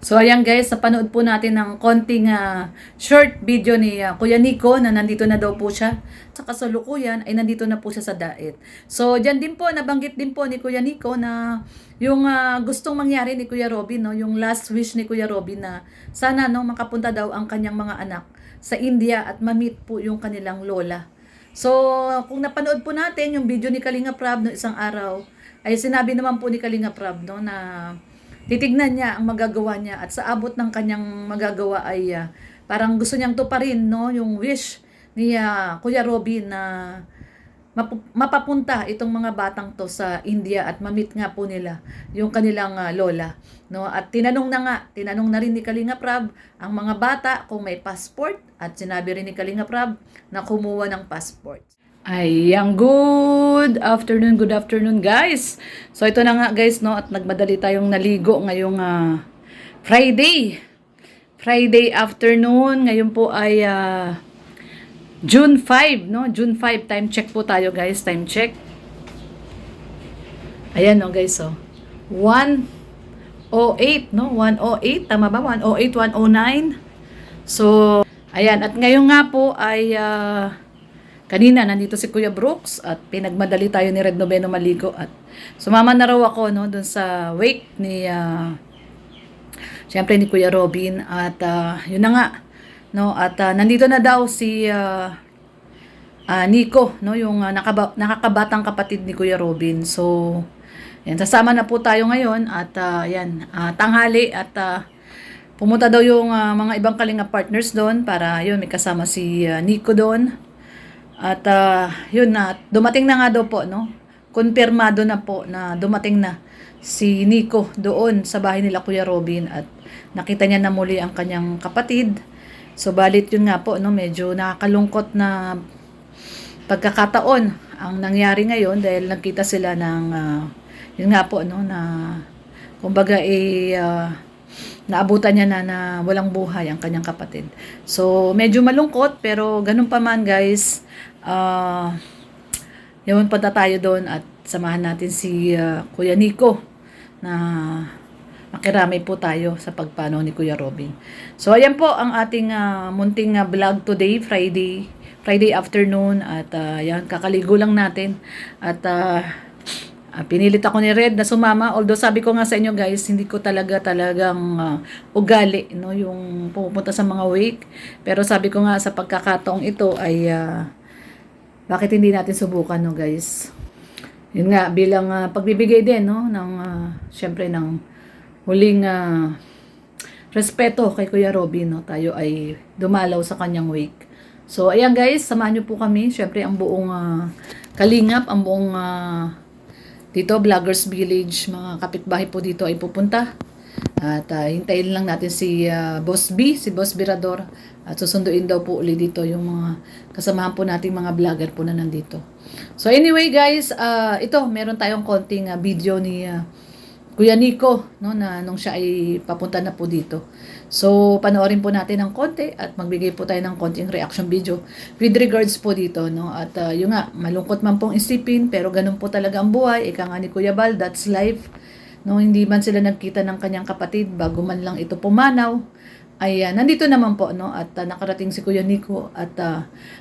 So ayan guys, napanood po natin ng konting short video ni Kuya Nico na nandito na daw po siya. Sa kasalukuyan ay nandito na po siya sa Daet. So diyan din po, nabanggit din po ni Kuya Nico na yung gustong mangyari ni Kuya Robin, no, yung last wish ni Kuya Robin na sana no makapunta daw ang kanyang mga anak sa India at ma-meet po yung kanilang lola. So kung napanood po natin yung video ni Kalinga Prab no isang araw, ay sinabi naman po ni Kalinga Prab no na titignan niya ang magagawa niya at sa abot ng kanyang magagawa ay parang gusto niyang tuparin no yung wish ni Kuya Robin na mapapunta itong mga batang to sa India at ma-meet nga po nila yung kanilang lola no. At tinanong na rin ni Kalinga Prab ang mga bata kung may passport at sinabi rin ni Kalinga Prab na kumuha ng passport. Ayan, good afternoon guys. So ito na nga guys no, at nagmadali tayong naligo ngayong Friday afternoon. Ngayon po ay June 5 no, June 5. Time check po tayo guys, time check. Ayan no guys, so 1:08 no, 1:08 tama ba? 1:08, 1:09. So ayan, at ngayon nga po ay kanina nandito si Kuya Brooks at pinagmadali tayo ni Red Noveno maligo at sumama na raw ako no dun sa wake ni syempre ni Kuya Robin at yun na nga no at nandito na daw si Nico no yung nakakabatang kapatid ni Kuya Robin. So yan, sasama na po tayo ngayon at yan tanghali at pumunta daw yung mga ibang Kalinga partners doon para yun may kasama si Nico doon. At yun na, dumating na nga daw po, no? Konfirmado na po na dumating na si Nico doon sa bahay nila Kuya Robin at nakita niya na muli ang kanyang kapatid. So balit yun nga po, no? Medyo nakakalungkot na pagkakataon ang nangyari ngayon dahil nagkita sila ng yun nga po, no? Na kumbaga naabutan niya na walang buhay ang kanyang kapatid. So medyo malungkot pero ganun pa man guys. Yun, punta tayo doon at samahan natin si Kuya Nico na makiramay po tayo sa pagpanaw ni Kuya Robin. So ayan po ang ating munting vlog today, Friday afternoon at yan, kakaligo lang natin at pinilit ako ni Red na sumama, although sabi ko nga sa inyo guys, hindi ko talagang ugali no yung pupunta sa mga wake, pero sabi ko nga sa pagkakataong ito ay bakit hindi natin subukan no guys. Yun nga bilang pagbibigay din no ng syempre ng huling respeto kay Kuya Robin no, tayo ay dumalaw sa kanyang wake. So ayan guys, samahan niyo po kami, syempre ang buong Kalingap, ang buong dito Vloggers Village, mga kapitbahay po dito ay pupunta. At hintayin lang natin si Boss B, si Boss Birador. At susunduin daw po ulit dito yung mga kasamahan po nating mga vlogger po na nandito. So anyway guys, ito meron tayong konting video ni Kuya Nico no, na nung siya ay papunta na po dito. So panoorin po natin ng konti at magbigay po tayo ng konting reaction video with regards po dito no. At yung nga malungkot man pong isipin pero ganun po talaga ang buhay. Ika nga ni Kuya Bal, that's life. No, hindi man sila nagkita ng kanyang kapatid bago man lang ito pumanaw ay nandito naman po no at nakarating si Kuya Nico at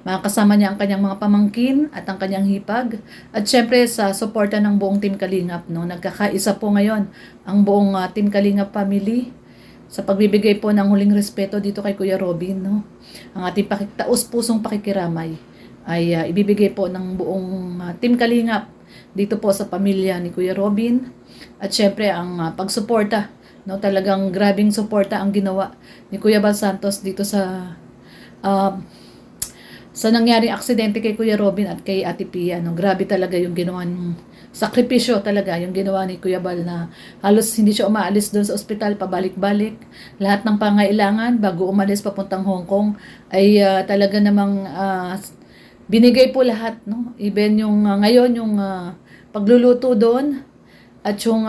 makakasama niya ang kanyang mga pamangkin at ang kanyang hipag at syempre sa suporta ng buong Team Kalingap no, nagkakaisa po ngayon ang buong Team Kalingap family sa pagbibigay po ng huling respeto dito kay Kuya Robin no. Ang ating taus-pusong pakikiramay ay ibibigay po ng buong Team Kalingap dito po sa pamilya ni Kuya Robin at syempre ang pagsuporta no, talagang grabing suporta ang ginawa ni Kuya Bal Santos dito sa nangyaring aksidente kay Kuya Robin at kay Ate Pia no. Grabe talaga yung ginawa ng sakripisyo talaga yung ginawa ni Kuya Bal na halos hindi siya umaalis doon sa ospital, pabalik-balik lahat ng pangailangan bago umalis papuntang Hong Kong ay talaga namang binigay po lahat no. Even yung ngayon yung pagluluto doon at yung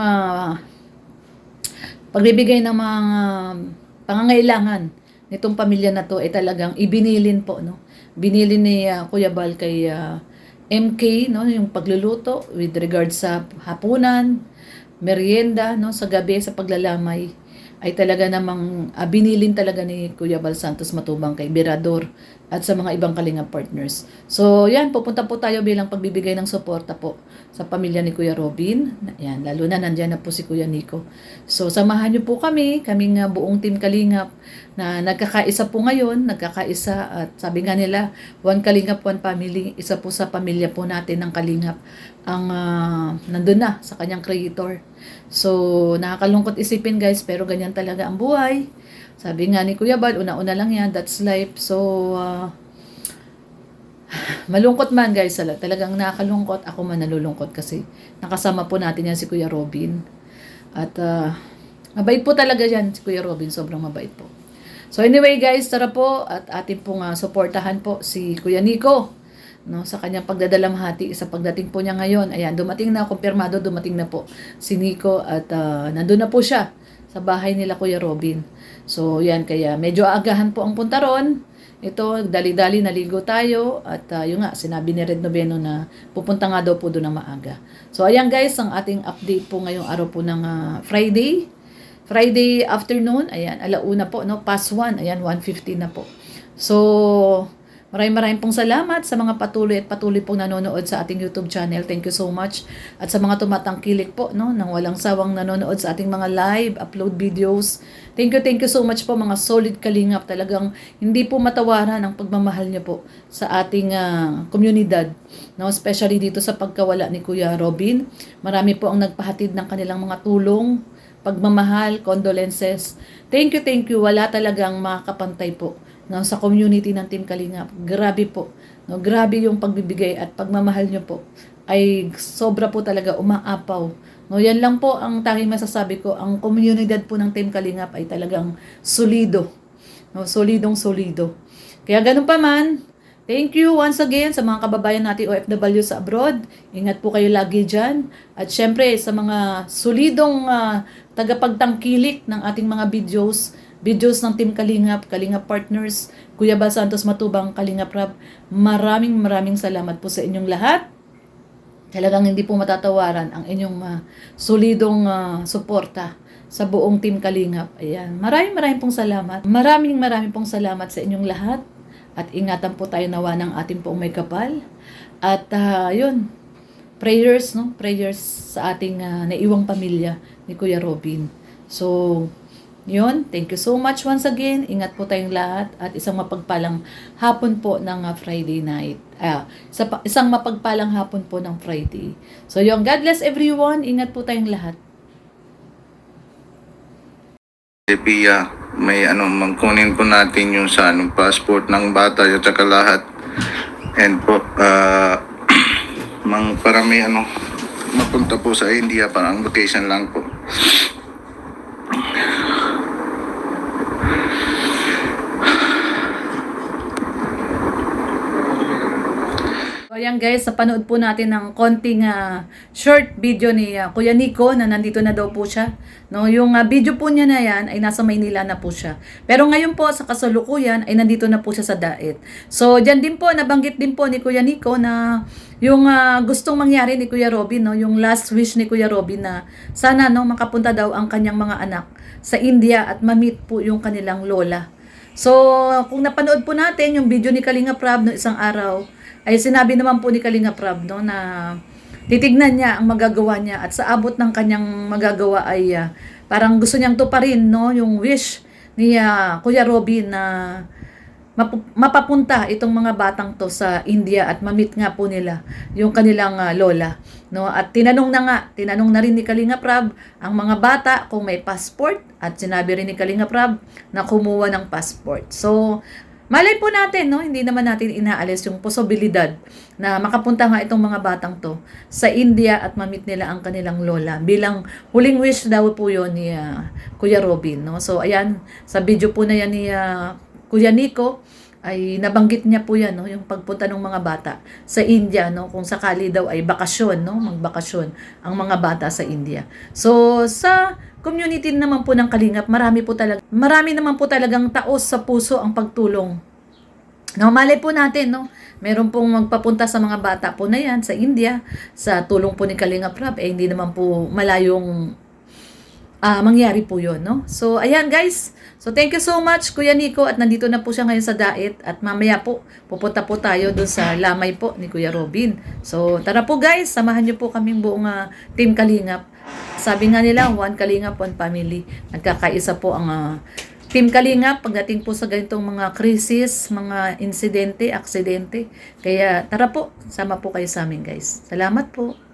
pagbibigay ng mga pangangailangan nitong pamilya na to ay talagang ibinilin po no. Binilin ni Kuya Bal kay MK no yung pagluluto with regard sa hapunan, merienda no sa gabi sa paglalamay ay talaga namang binilin talaga ni Kuya Bal Santos Matubang kay Berador at sa mga ibang Kalingap partners. So, yan, pupunta po tayo bilang pagbibigay ng suporta po sa pamilya ni Kuya Robin. Yan, lalo na nandyan na po si Kuya Nico. So, samahan niyo po kaming buong team Kalingap na nagkakaisa po ngayon, nagkakaisa at sabi nga nila, one Kalingap, one family, isa po sa pamilya po natin ng Kalingap ang nandun na sa kanyang creator. So, nakakalungkot isipin guys, pero ganyan talaga ang buhay. Sabi nga ni Kuya Bal, una-una lang yan, that's life. So, malungkot man guys, talagang nakakalungkot. Ako man nalulungkot kasi nakasama po natin yan si Kuya Robin. At mabait po talaga yan si Kuya Robin, sobrang mabait po. So anyway guys, tara po at atin pong suportahan po si Kuya Nico, no, sa kanyang pagdadalamhati sa pagdating po niya ngayon. Ayan, dumating na, kumpirmado, dumating na po si Nico at nandun na po siya sa bahay nila Kuya Robin. So yan, kaya medyo agahan po ang punta ron. Ito, dali-dali naligo tayo at yung nga, sinabi ni Red Noveno na pupunta nga daw po doon na maaga. So ayan guys, ang ating update po ngayong araw po ng Friday afternoon. Ayan, alauna po, no, past 1, ayan, 1:15 na po. So, maraming pong salamat sa mga patuloy pong nanonood sa ating YouTube channel. Thank you so much. At sa mga tumatangkilik po, no, nang walang sawang nanonood sa ating mga live upload videos. Thank you so much po mga solid Kalingap. Talagang hindi po matawaran ang pagmamahal niyo po sa ating komunidad, no, especially dito sa pagkawala ni Kuya Robin. Marami po ang nagpahatid ng kanilang mga tulong, pagmamahal, condolences. Thank you. Wala talagang makakapantay po, no, sa community ng Team Kalingap. Grabe po. No, grabe yung pagbibigay at pagmamahal nyo po. Ay sobra po talaga umaapaw. No, yan lang po ang tanging masasabi ko. Ang komunidad po ng Team Kalingap ay talagang solido. No, solido. Kaya ganun pa man, thank you once again sa mga kababayan natin OFW sa abroad. Ingat po kayo lagi dyan. At syempre sa mga solidong tagapagtangkilik ng ating mga videos ng Team Kalingap, Kalingap Partners, Kuya Bal Santos Matubang, Kalingap Rab. Maraming salamat po sa inyong lahat. Talagang hindi po matatawaran ang inyong solidong suporta sa buong Team Kalingap. Ayan. Maraming pong salamat. Maraming pong salamat sa inyong lahat. At ingatan po tayo nawa ng ating poong may kapal. At yun, prayers, no? Prayers sa ating naiwang pamilya ni Kuya Robin. So, yun, thank you so much once again. Ingat po tayong lahat at isang mapagpalang hapon po ng Friday night. Isang mapagpalang hapon po ng Friday. So yun, God bless everyone. Ingat po tayong lahat. Pia, may magkunin po natin yung sa passport ng bata at saka lahat. And po, para may mapunta po sa India, parang vacation lang po. So ayan guys, napanood po natin ng konting short video ni Kuya Nico na nandito na daw po siya. No, yung video po niya na yan ay nasa Maynila na po siya. Pero ngayon po sa kasalukuyan ay nandito na po siya sa Daet. So diyan din po, nabanggit din po ni Kuya Nico na yung gustong mangyari ni Kuya Robin, no, yung last wish ni Kuya Robin na sana no makapunta daw ang kanyang mga anak sa India at ma-meet po yung kanilang lola. So kung napanood po natin yung video ni Kalingap Rab no isang araw, ay sinabi naman po ni Kalingap Rab no, na titignan niya ang magagawa niya at sa abot ng kanyang magagawa ay parang gusto niyang tuparin no, yung wish ni Kuya Robin na mapapunta itong mga batang to sa India at ma-meet nga po nila yung kanilang lola. No? At tinanong na rin ni Kalingap Rab ang mga bata kung may passport at sinabi rin ni Kalingap Rab na kumuha ng passport. So, malay po natin, no? Hindi naman natin inaalis yung posibilidad na makapunta nga itong mga batang to sa India at ma-meet nila ang kanilang lola. Bilang huling wish daw po yun ni Kuya Robin. No? So, ayan, sa video po na yan ni Kuya Nico, ay nabanggit niya po yan, no? Yung pagpunta ng mga bata sa India, no? Kung sakali daw ay bakasyon, no? Magbakasyon ang mga bata sa India. So, sa community naman po ng Kalingap, marami naman po talagang taos sa puso ang pagtulong. No, malay po natin, no? Meron pong magpapunta sa mga bata po na yan sa India, sa tulong po ni Kalingap Rab, hindi naman po malayong mangyari po yun, no? So, ayan guys. So, thank you so much, Kuya Nico. At nandito na po siya ngayon sa Dait. At mamaya po, pupunta po tayo doon sa lamay po ni Kuya Robin. So, tara po guys. Samahan niyo po kaming buong Team Kalingap. Sabi nga nila, one Kalingap, one family. Nagkakaisa po ang Team Kalingap pagdating po sa ganitong mga krisis, mga insidente, aksidente. Kaya tara po, sama po kayo sa amin guys. Salamat po.